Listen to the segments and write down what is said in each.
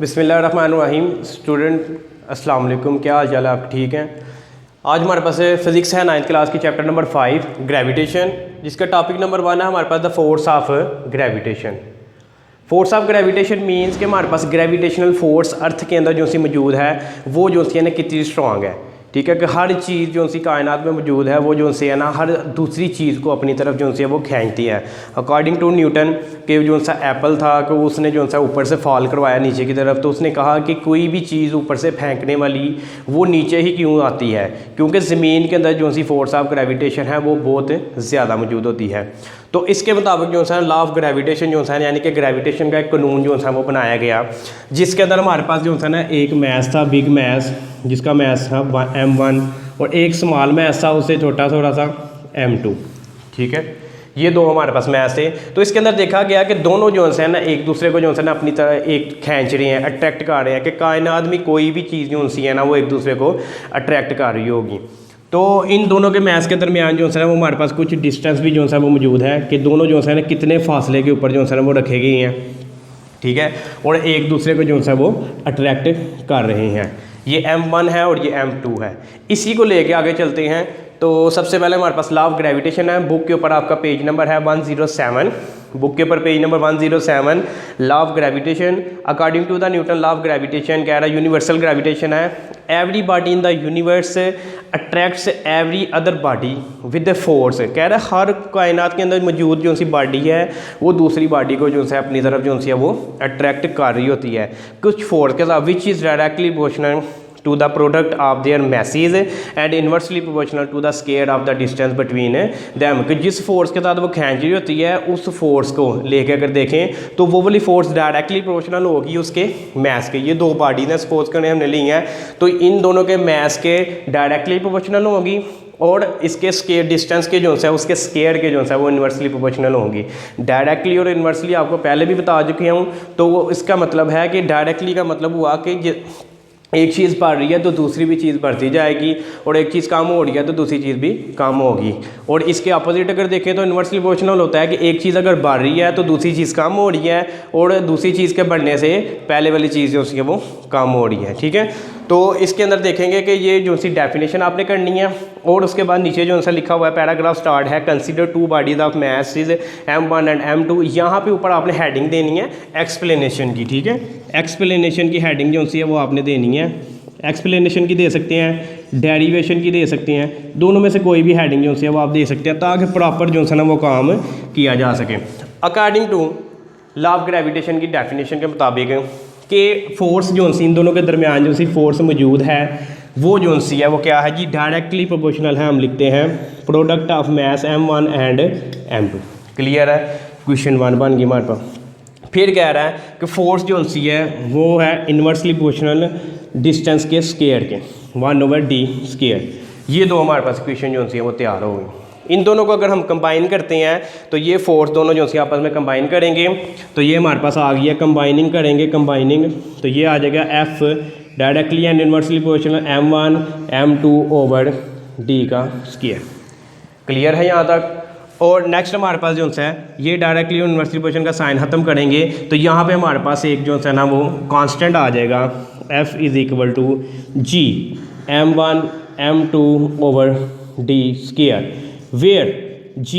बिस्मिल्लाहिर्रहमानिर्रहीम। स्टूडेंट अस्सलाम वालेकुम, क्या हाल चाल है? आप ठीक हैं? आज हमारे पास फिज़िक्स है 9th क्लास की चैप्टर नंबर 5 ग्रेविटेशन, जिसका टॉपिक नंबर 1 है हमारे पास the force of gravitation. Force of gravitation means कि हमारे पास ग्रेविटेशनल फोर्स अर्थ के अंदर जो सी मौजूद है वो जो सी है ना कितनी स्ट्रॉन्ग है। ठीक है कि हर चीज़ जो सी कायनात में मौजूद है वो जो सी है ना हर दूसरी चीज़ को अपनी तरफ जो सी है वो खींचती है। अकॉर्डिंग टू न्यूटन के जो सा एप्पल था कि उसने जो सा ऊपर से फॉल करवाया नीचे की तरफ, तो उसने कहा कि कोई भी चीज़ ऊपर से फेंकने वाली वो नीचे ही क्यों आती है, क्योंकि ज़मीन के अंदर जो सी फोर्स ऑफ ग्रेविटेशन है वो बहुत ज़्यादा मौजूद होती है। तो इसके मुताबिक जो सा लॉ ऑफ ग्रेविटेशन जो सा यानी कि ग्रेविटेशन का एक कानून जो सा वो बनाया गया, जिसके अंदर हमारे पास जो सा ना एक मैस था, बिग मैस, जिसका मैस था m1, और एक स्मॉल मैस था उससे छोटा थोड़ा सा m2। ठीक है, ये दो हमारे पास मैस थे। तो इसके अंदर देखा गया कि दोनों जो है ना एक दूसरे को जो है ना अपनी तरह एक खींच रहे हैं, अट्रैक्ट कर रहे हैं, कि कायनात में कोई भी चीज़ जो सी है ना वो एक दूसरे को अट्रैक्ट कर रही होगी। तो इन दोनों के मैस के दरमियान जो है वो हमारे पास कुछ डिस्टेंस भी जो है वो मौजूद है कि दोनों जो है ना कितने फासले के ऊपर जो है वो रखे गए हैं। ठीक है, और एक दूसरे को जो है वो अट्रैक्ट कर रहे हैं। ये m1 है और ये m2 है। इसी को लेके आगे चलते हैं। तो सबसे पहले हमारे पास लॉ ऑफ ग्रेविटेशन है। बुक के ऊपर आपका पेज नंबर है 107। बुक के ऊपर page number 107, law of gravitation. According to the Newton law of gravitation कह रहा है यूनिवर्सल ग्रेविटेशन है। Every body in the universe attracts every other body with the force. कह रहा है हर कायनात के अंदर मौजूद जो सी बॉडी है वो दूसरी बॉडी को जो है अपनी तरफ जो सी वो अट्रैक्ट कर रही होती है कुछ फोर्स के साथ, which is directly proportional to the product of their masses and inversely proportional to the square of the distance between them। कि जिस फोर्स के साथ वो खींच रही होती है उस फोर्स को लेके अगर देखें तो वो वाली फोर्स डायरेक्टली प्रोपोर्शनल होगी उसके मैस के। ये दो बॉडी ने सपोज करने हमने ली हैं, तो इन दोनों के मैस के डायरेक्टली प्रोपोर्शनल होगी और इसके स्केयर डिस्टेंस के जो है उसके स्केयर के जो है वो इन्वर्सली प्रोपोर्शनल होंगी। डायरेक्टली और इन्वर्सली आपको पहले भी बता चुकी हूँ। तो वो इसका मतलब है कि डायरेक्टली का मतलब हुआ कि एक चीज़ बढ़ रही है तो दूसरी भी चीज़ बढ़ती जाएगी, और एक चीज़ कम हो रही है तो दूसरी चीज़ भी कम होगी। और इसके अपोजिट अगर देखें तो इन्वर्सली प्रोपोर्शनल होता है कि एक चीज़ अगर बढ़ रही है तो दूसरी चीज़ कम हो रही है, और दूसरी चीज़ के बढ़ने से पहले वाली चीज़ जो है वो कम हो रही है। ठीक है, तो इसके अंदर देखेंगे कि ये जो सी डेफिनेशन आपने करनी है, और उसके बाद नीचे जो सा लिखा हुआ है पैराग्राफ स्टार्ट है, consider two bodies of message m1 and m2। यहाँ पे ऊपर आपने हेडिंग देनी है एक्सप्लेनेशन की। ठीक है, एक्सप्लेनेशन की हेडिंग जो सी है वो आपने देनी है। एक्सप्लेनेशन की दे सकते हैं, डेरिवेशन की दे सकते हैं, दोनों में से कोई भी हेडिंग जो सी है वो आप दे सकते हैं ताकि प्रॉपर जो है ना वो काम किया जा सके। According to law of gravitation की डेफिनेशन के मुताबिक कि फोर्स जो सी इन दोनों के दरमियान जो सी फोर्स मौजूद है वो जो सी है वो क्या है जी, डायरेक्टली प्रोपोर्शनल है। हम लिखते हैं product of mass m1 and m2। Clear है, क्वेश्चन 1 बन गई हमारे पास। फिर कह रहा है कि फोर्स जो सी है वो है इन्वर्सली प्रोपोर्शनल डिस्टेंस के स्केयर के 1/d स्केयर। ये दो हमारे पास क्वेश्चन जो सी है वो तैयार हो गई। इन दोनों को अगर हम कंबाइन करते हैं तो ये फोर्स दोनों जो सी आपस में कंबाइन करेंगे तो ये हमारे पास आ गया, कंबाइनिंग करेंगे, कंबाइनिंग तो ये आ जाएगा F directly and inversely proportional m1 m2/d का स्केयर। क्लियर है यहाँ तक? और नेक्स्ट हमारे पास जो है ये डायरेक्टली और इन्वर्सली प्रोपोर्शनल का साइन ख़त्म करेंगे तो यहाँ पे हमारे पास एक जो है ना वो कांस्टेंट आ जाएगा, F = g m1 m2/d square, where g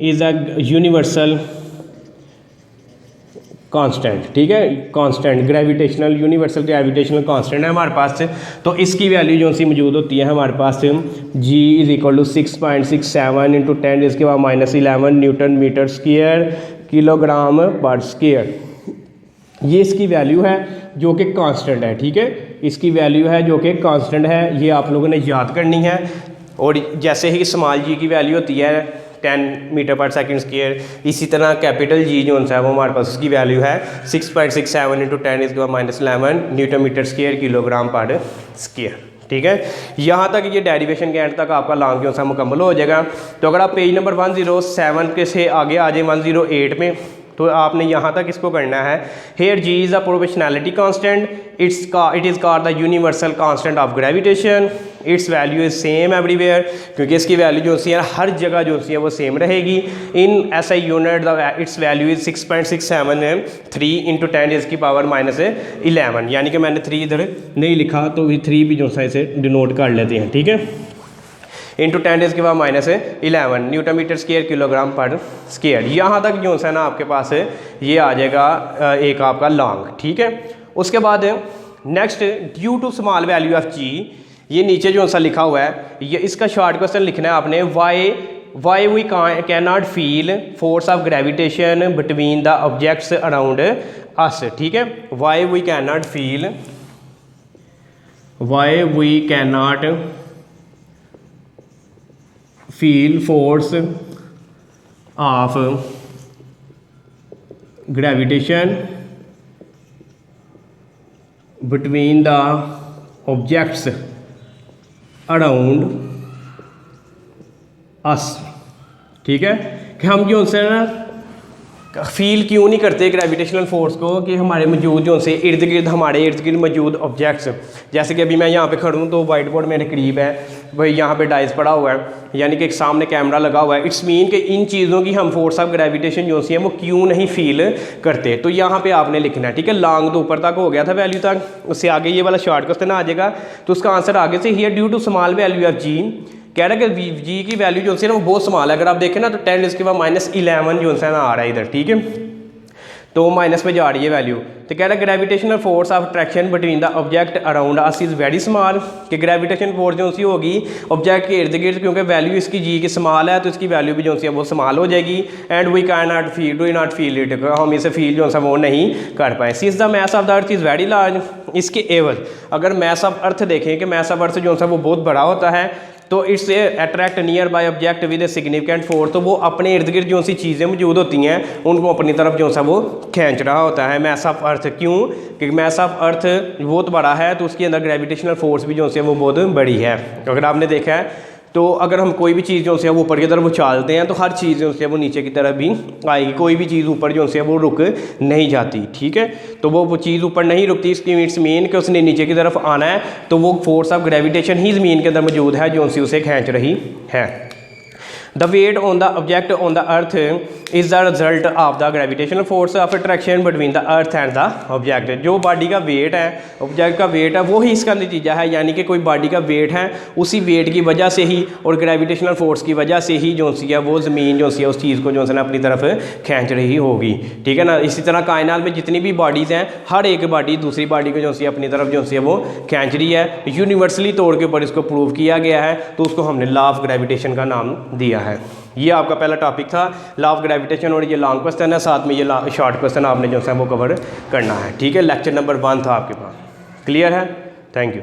is a universal constant. ठीक है, constant gravitational universal gravitational constant है हमारे पास। तो इसकी वैल्यू जो सी मौजूद होती है हमारे पास g = 6.67 × 10⁻11 newton metre square kilogram पर स्क्वायर। ये इसकी वैल्यू है जो कि कांस्टेंट है। ठीक है, इसकी वैल्यू है जो कि कांस्टेंट है, ये आप लोगों ने याद करनी है। और जैसे ही स्मॉल जी की वैल्यू होती है 10 मीटर पर सेकंड स्क्वायर, इसी तरह कैपिटल जी जो है वो हमारे पास उसकी वैल्यू है 6.67 × 10⁻11 न्यूटन मीटर स्क्वायर किलोग्राम पर स्क्वायर। ठीक है, यहाँ तक ये डेरिवेशन के एंड तक आपका लॉन्ग जो सा मुकम्मल हो जाएगा। तो अगर आप पेज नंबर 107 के से आगे आ जाए 108 में, तो आपने यहाँ तक इसको करना है। Here G is a proportionality constant, it is called the universal constant of gravitation, its value is same everywhere, क्योंकि इसकी वैल्यू जो सी है हर जगह जो सी है वो सेम रहेगी। इन ऐसा unit it's value is 6.673 into 10⁻⁻11, यानी कि मैंने 3 इधर नहीं लिखा तो 3 भी जो सा इसे डिनोट कर लेते हैं, ठीक है। Into 10⁻⁻11 newton metre square kilogram पर स्क्वायर। यहाँ तक जो है ना आपके पास ये आ जाएगा एक आपका लॉन्ग, ठीक है। उसके बाद next due to small value of G, ये नीचे जो सा लिखा हुआ है ये इसका शॉर्ट क्वेश्चन लिखना है आपने। Why we can not feel force of gravitation between the objects around us, ठीक है। Why we can not feel force of gravitation between the objects around us, ठीक है। कि हम जो उनसे ना फील क्यों नहीं करते ग्रेविटेशनल फोर्स को, कि हमारे मौजूद जो उनसे हमारे इर्द गिर्द मौजूद ऑब्जेक्ट्स, जैसे कि अभी मैं यहाँ पे खड़ूँ तो वाइट बोर्ड मेरे करीब है, भाई यहाँ पे डाइस पड़ा हुआ है, यानी कि एक सामने कैमरा लगा हुआ है। इट्स मीन कि इन चीज़ों की हम फोर्स ऑफ ग्रेविटेशन जो सी है वो क्यों नहीं फील करते, तो यहाँ पे आपने लिखना है, ठीक है। लॉन्ग तो ऊपर तक हो गया था वैल्यू तक, उससे आगे ये वाला शॉर्ट क्वेश्चन आ जाएगा, तो उसका आंसर आगे से here due to small value of G, कह रहा है कि जी की वैल्यू जो है ना वो बहुत स्मॉल है। अगर आप देखें ना तो 10⁻⁻11 जो है ना आ रहा है इधर, ठीक है, तो माइनस पे जा रही है वैल्यू। तो कह रहा है gravitational force of attraction between the object around us is very small, कि ग्रेविटेशन फोर्स जो सी होगी ऑब्जेक्ट के इर्द गिर्द, क्योंकि वैल्यू इसकी जी की स्मॉल है तो इसकी वैल्यू भी जो सी है वो स्मॉल हो जाएगी। And we can not feel, do not feel it, हम इसे फील जो है वो नहीं कर पाए। Since the mass of the earth is very large, इसके एवज अगर मैस ऑफ अर्थ देखें कि मैस ऑफ अर्थ जो है वो बहुत बड़ा होता है, तो it's attract near by object with a significant force, तो वो अपने इर्द गिर्द जो सी चीज़ें मौजूद होती हैं उनको अपनी तरफ जो सा वो खींच रहा होता है। मैस ऑफ अर्थ क्यों, क्योंकि मैस ऑफ अर्थ बहुत बड़ा है तो उसके अंदर ग्रेविटेशनल फोर्स भी जो है वो बहुत बड़ी है। अगर आपने देखा है तो अगर हम कोई भी चीज़ जो है वो ऊपर की तरफ उछालते हैं तो हर चीज़ जो है वो नीचे की तरफ भी आएगी, कोई भी चीज़ ऊपर जो है वो रुक नहीं जाती, ठीक है। तो वो चीज़ ऊपर नहीं रुकती, इसकी इट्स मीन कि उसने नीचे की तरफ आना है, तो वो फोर्स ऑफ ग्रेविटेशन ही ज़मीन के अंदर मौजूद है जो उसे खींच रही है। The weight on the object on the earth is the result of the gravitational force of attraction between the earth and the object. जो बॉडी का वेट है, ऑब्जेक्ट का वेट है, वो ही इसका नतीजा है, यानी कि कोई बॉडी का वेट है उसी वेट की वजह से ही और ग्रेविटेशनल फोर्स की वजह से ही जो सी है वो ज़मीन जो सी है उस चीज़ को जो है ना अपनी तरफ खींच रही होगी, ठीक है ना। इसी तरह कायनात में जितनी भी बॉडीज़ हैं हर एक बॉडी दूसरी बॉडी को जो सी अपनी तरफ जो सी है वो खींच रही है। यूनिवर्सली तौर के ऊपर इसको प्रूव किया गया है, तो उसको हमने लॉ ऑफ ग्रेविटेशन का नाम दिया है। ये आपका पहला टॉपिक था लॉ ऑफ ग्रेविटेशन, और ये लॉन्ग क्वेश्चन है, साथ में ये शॉर्ट क्वेश्चन आपने जो है वो कवर करना है, ठीक है। लेक्चर नंबर 1 था आपके पास, क्लियर है। Thank you.